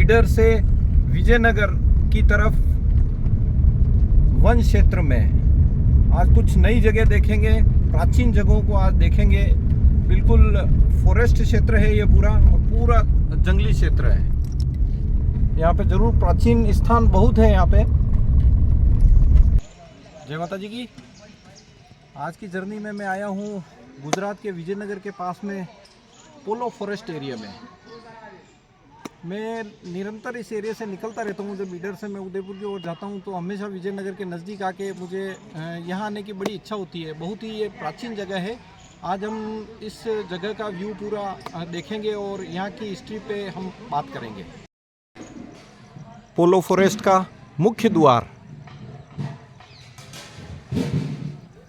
ईडर से विजयनगर की तरफ वन क्षेत्र में आज कुछ नई जगह देखेंगे, प्राचीन जगहों को आज देखेंगे। बिल्कुल फॉरेस्ट क्षेत्र है ये पूरा, और पूरा जंगली क्षेत्र है। यहाँ पे जरूर प्राचीन स्थान बहुत है यहाँ पे। जय माता जी की। आज की जर्नी में मैं आया हूँ गुजरात के विजयनगर के पास में पोलो फॉरेस्ट एरिया में। मैं निरंतर इस एरिया से निकलता रहता हूँ। जब ईडर से मैं उदयपुर की ओर जाता हूँ तो हमेशा विजयनगर के नज़दीक आके मुझे यहाँ आने की बड़ी इच्छा होती है। बहुत ही ये प्राचीन जगह है। आज हम इस जगह का व्यू पूरा देखेंगे और यहाँ की हिस्ट्री पे हम बात करेंगे। पोलो फॉरेस्ट का मुख्य द्वार।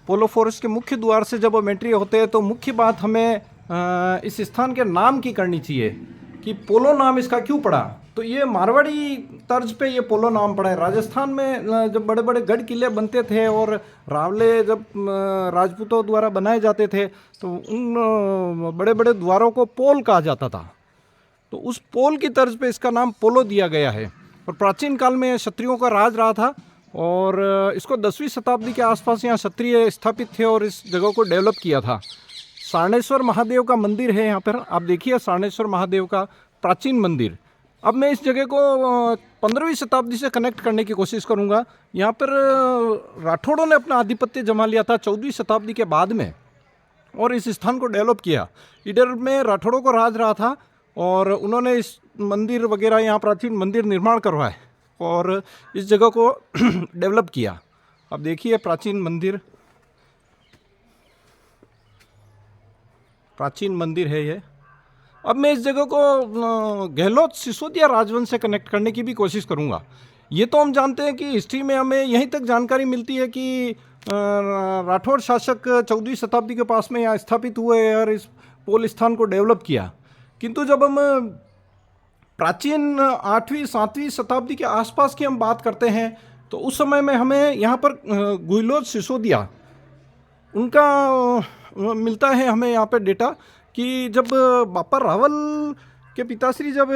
पोलो फॉरेस्ट के मुख्य द्वार से जब हम एंट्री होते हैं तो मुख्य बात हमें इस स्थान के नाम की करनी चाहिए कि पोलो नाम इसका क्यों पड़ा। तो ये मारवाड़ी तर्ज पे ये पोलो नाम पड़ा है। राजस्थान में जब बड़े बड़े गढ़ किले बनते थे और रावले जब राजपूतों द्वारा बनाए जाते थे तो उन बड़े बड़े द्वारों को पोल कहा जाता था। तो उस पोल की तर्ज पे इसका नाम पोलो दिया गया है। और प्राचीन काल में क्षत्रियों का राज रहा था और इसको 10वीं शताब्दी के आसपास यहाँ क्षत्रिय स्थापित थे और इस जगह को डेवलप किया था। सारणेश्वर महादेव का मंदिर है यहाँ पर, आप देखिए सारणेश्वर महादेव का प्राचीन मंदिर। अब मैं इस जगह को 15वीं शताब्दी से कनेक्ट करने की कोशिश करूँगा। यहाँ पर राठौड़ों ने अपना आधिपत्य जमा लिया था 14वीं शताब्दी के बाद में और इस स्थान को डेवलप किया। ईडर में राठौड़ों को राज रहा था और उन्होंने इस मंदिर वगैरह यहाँ प्राचीन मंदिर निर्माण करवाए और इस जगह को डेवलप किया। अब देखिए प्राचीन मंदिर है ये। अब मैं इस जगह को गहलोत सिसोदिया राजवंश से कनेक्ट करने की भी कोशिश करूंगा। ये तो हम जानते हैं कि हिस्ट्री में हमें यहीं तक जानकारी मिलती है कि राठौड़ शासक 14वीं शताब्दी के पास में यहाँ स्थापित हुए और इस पोल स्थान को डेवलप किया। किंतु जब हम प्राचीन 8वीं 7वीं शताब्दी के आसपास की हम बात करते हैं तो उस समय में हमें यहाँ पर गहलोत सिसोदिया उनका मिलता है हमें यहाँ पर डेटा कि जब बापा रावल के पिताश्री जब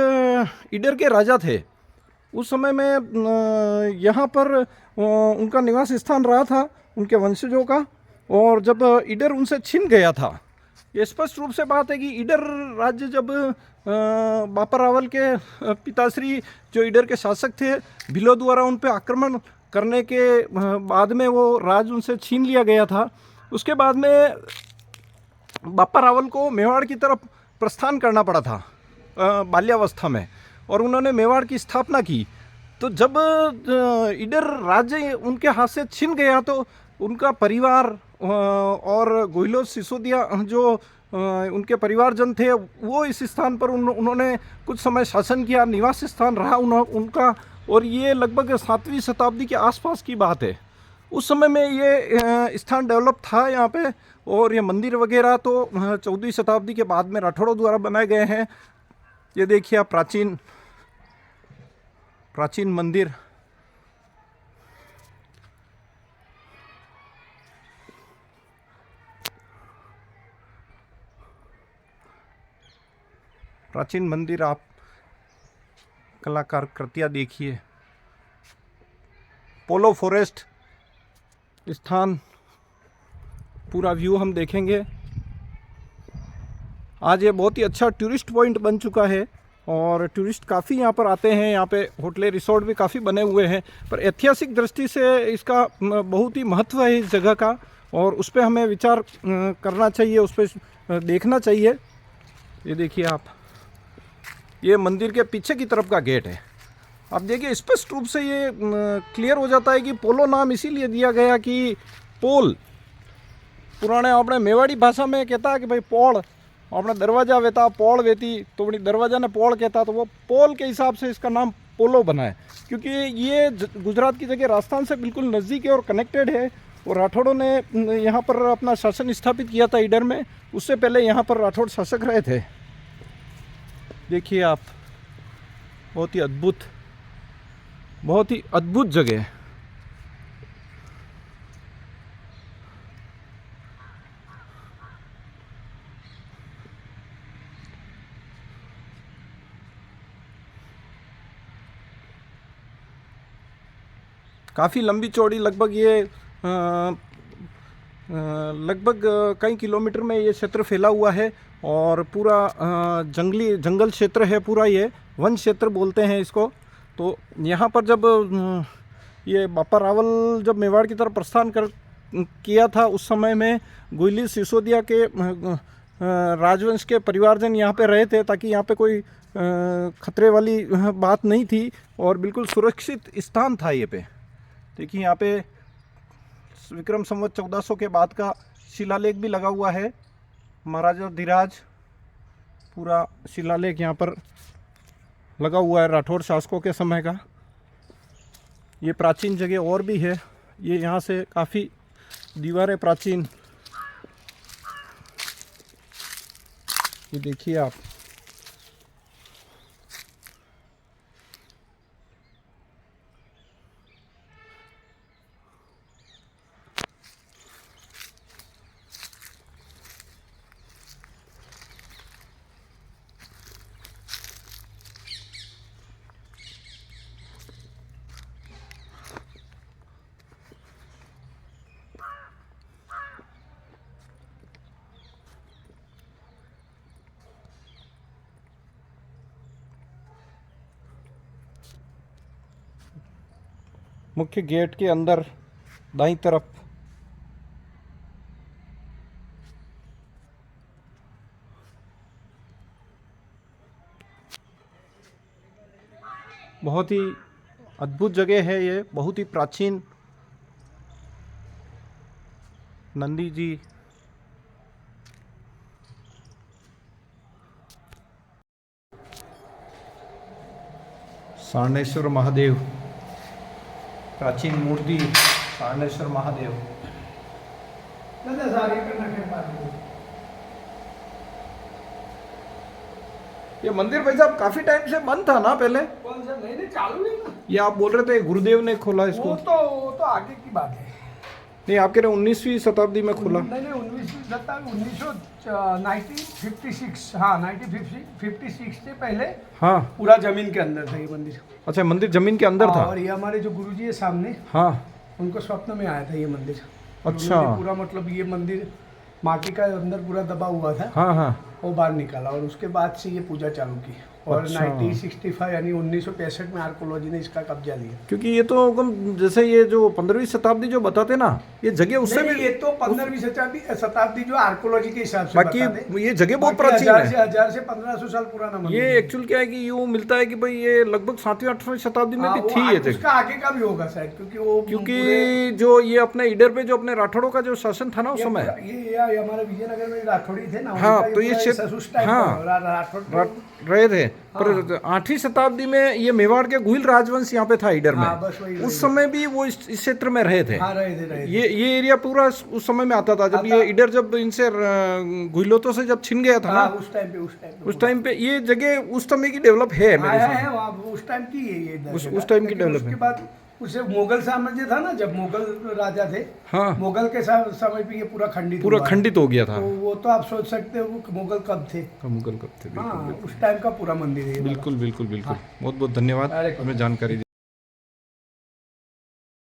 ईडर के राजा थे उस समय में यहाँ पर उनका निवास स्थान रहा था उनके वंशजों का। और जब ईडर उनसे छिन गया था, ये स्पष्ट रूप से बात है कि ईडर राज्य जब बापा रावल के पिताश्री जो ईडर के शासक थे भिलो द्वारा उन पर आक्रमण करने के बाद में वो राज उनसे छीन लिया गया था। उसके बाद में बापा रावल को मेवाड़ की तरफ प्रस्थान करना पड़ा था बाल्यावस्था में और उन्होंने मेवाड़ की स्थापना की। तो जब ईडर राज्य उनके हाथ से छिन गया तो उनका परिवार और गहलोत सिसोदिया जो उनके परिवारजन थे वो इस स्थान पर उन्होंने कुछ समय शासन किया, निवास स्थान रहा उनका। और ये लगभग 7वीं शताब्दी के आसपास की बात है। उस समय में ये स्थान डेवलप था यहाँ पे। और ये मंदिर वगैरह तो 14वीं शताब्दी के बाद में राठौड़ों द्वारा बनाए गए हैं। ये देखिए आप प्राचीन मंदिर। प्राचीन मंदिर, आप कलाकार कृतियाँ देखिए। पोलो फॉरेस्ट स्थान पूरा व्यू हम देखेंगे। आज ये बहुत ही अच्छा टूरिस्ट पॉइंट बन चुका है और टूरिस्ट काफ़ी यहाँ पर आते हैं। यहाँ पे होटलें रिसोर्ट भी काफ़ी बने हुए हैं, पर ऐतिहासिक दृष्टि से इसका बहुत ही महत्व है इस जगह का और उस पर हमें विचार करना चाहिए, उस पर देखना चाहिए। ये देखिए आप, ये मंदिर के पीछे की तरफ का गेट है। आप देखिए स्पष्ट रूप से ये क्लियर हो जाता है कि पोलो नाम इसीलिए दिया गया कि पोल पुराने अपने मेवाड़ी भाषा में कहता है कि भाई पोल अपने दरवाजा वेता पोल वेती तो बड़ी दरवाजा ने पोल कहता, तो वो पोल के हिसाब से इसका नाम पोलो बना है। क्योंकि ये गुजरात की जगह राजस्थान से बिल्कुल नज़दीक है और कनेक्टेड है। और राठौड़ों ने यहाँ पर अपना शासन स्थापित किया था ईडर में। उससे पहले यहाँ पर राठौड़ शासक रहे थे। देखिए आप, बहुत ही अद्भुत जगह है। काफ़ी लंबी चौड़ी, लगभग ये लगभग कई किलोमीटर में ये क्षेत्र फैला हुआ है और पूरा जंगल क्षेत्र है पूरा, ये वन क्षेत्र बोलते हैं इसको। तो यहाँ पर जब ये बापा रावल जब मेवाड़ की तरफ प्रस्थान किया था, उस समय में गुइली सिसोदिया के राजवंश के परिवारजन यहाँ पे रहे थे, ताकि यहाँ पे कोई खतरे वाली बात नहीं थी और बिल्कुल सुरक्षित स्थान था ये पे। देखिए यहाँ पे विक्रम संवत 1400 के बाद का शिलालेख भी लगा हुआ है, महाराजा धीराज, पूरा शिलालेख यहाँ पर लगा हुआ है राठौड़ शासकों के समय का। ये प्राचीन जगह और भी है, ये यहाँ से काफ़ी दीवारें प्राचीन, ये देखिए आप। मुख्य गेट के अंदर दाईं तरफ बहुत ही अद्भुत जगह है ये, बहुत ही प्राचीन नंदी जी। सारनेश्वर महादेव, प्राचीन मूर्ति सारनेश्वर महादेव। ये मंदिर भाई साहब काफी टाइम से बंद था ना पहले? कौन सा? नहीं चालू नहीं ना। ये आप बोल रहे थे गुरुदेव ने खोला इसको। वो तो आगे की बात है। नहीं, आप कह रहे 19वीं शताब्दी में खोला? नहीं 19वीं शताब्दी 1956, हाँ 1956 से पहले हाँ पूरा जमीन के अंदर था ये मंदिर। अच्छा, मंदिर जमीन के अंदर था। और ये हमारे जो गुरुजी है सामने, हाँ, उनको स्वप्न में आया था ये मंदिर। अच्छा। पूरा मतलब ये मंदिर माटी का अंदर पूरा दबा हुआ था, हाँ हाँ, वो बाहर निकाला और उसके बाद से ये पूजा चालू की। और अच्छा। 1965 यानी 1965 में आर्कोलॉजी ने इसका कब्जा लिया। क्योंकि ये तो जैसे ये जो 15वीं शताब्दी जो बताते ना, ये जगह उससे भी, ये तो 15वीं शताब्दी जो आर्कोलॉजी के हिसाब से बाकी ये जगह बहुत प्राचीन है। 1000 से 1500 साल पुराना मंदिर। ये एक्चुअल क्या है कि यूँ मिलता है कि भाई ये लगभग 7वीं 8वीं शताब्दी में भी थी ये जगह। उसका आगे का भी होगा शायद, क्योंकि जो ये अपने इडर पे जो अपने राठौड़ों का जो शासन था ना उस समय, ये हमारे विजयनगर में राठौड़ी थे ना। हाँ, तो ये क्षेत्र, हाँ, रहे थे। पर 8वीं शताब्दी में ये मेवाड़ के गुहिल राजवंश यहाँ पे था इडर में। उस समय भी वो इस क्षेत्र में रहे थे। ये एरिया पूरा उस समय में आता था, जब ये इडर जब इनसे गुहिलों से जब छिन गया था ना, उस टाइम पे ये जगह उस समय की डेवलप है उस टाइम की है। उस टाइम की डेवलप है। उसे मुगल साम्राज्य था ना, जब मुगल राजा थे, हाँ, मुगल के समय पे ये पूरा खंडित हो गया था। तो वो तो आप सोच सकते हो कि मुगल कब थे। मुगल कब थे, हाँ, उस टाइम का पूरा मंदिर है। बिल्कुल बिल्कुल बिल्कुल। बहुत बहुत धन्यवाद हमें जानकारी दी।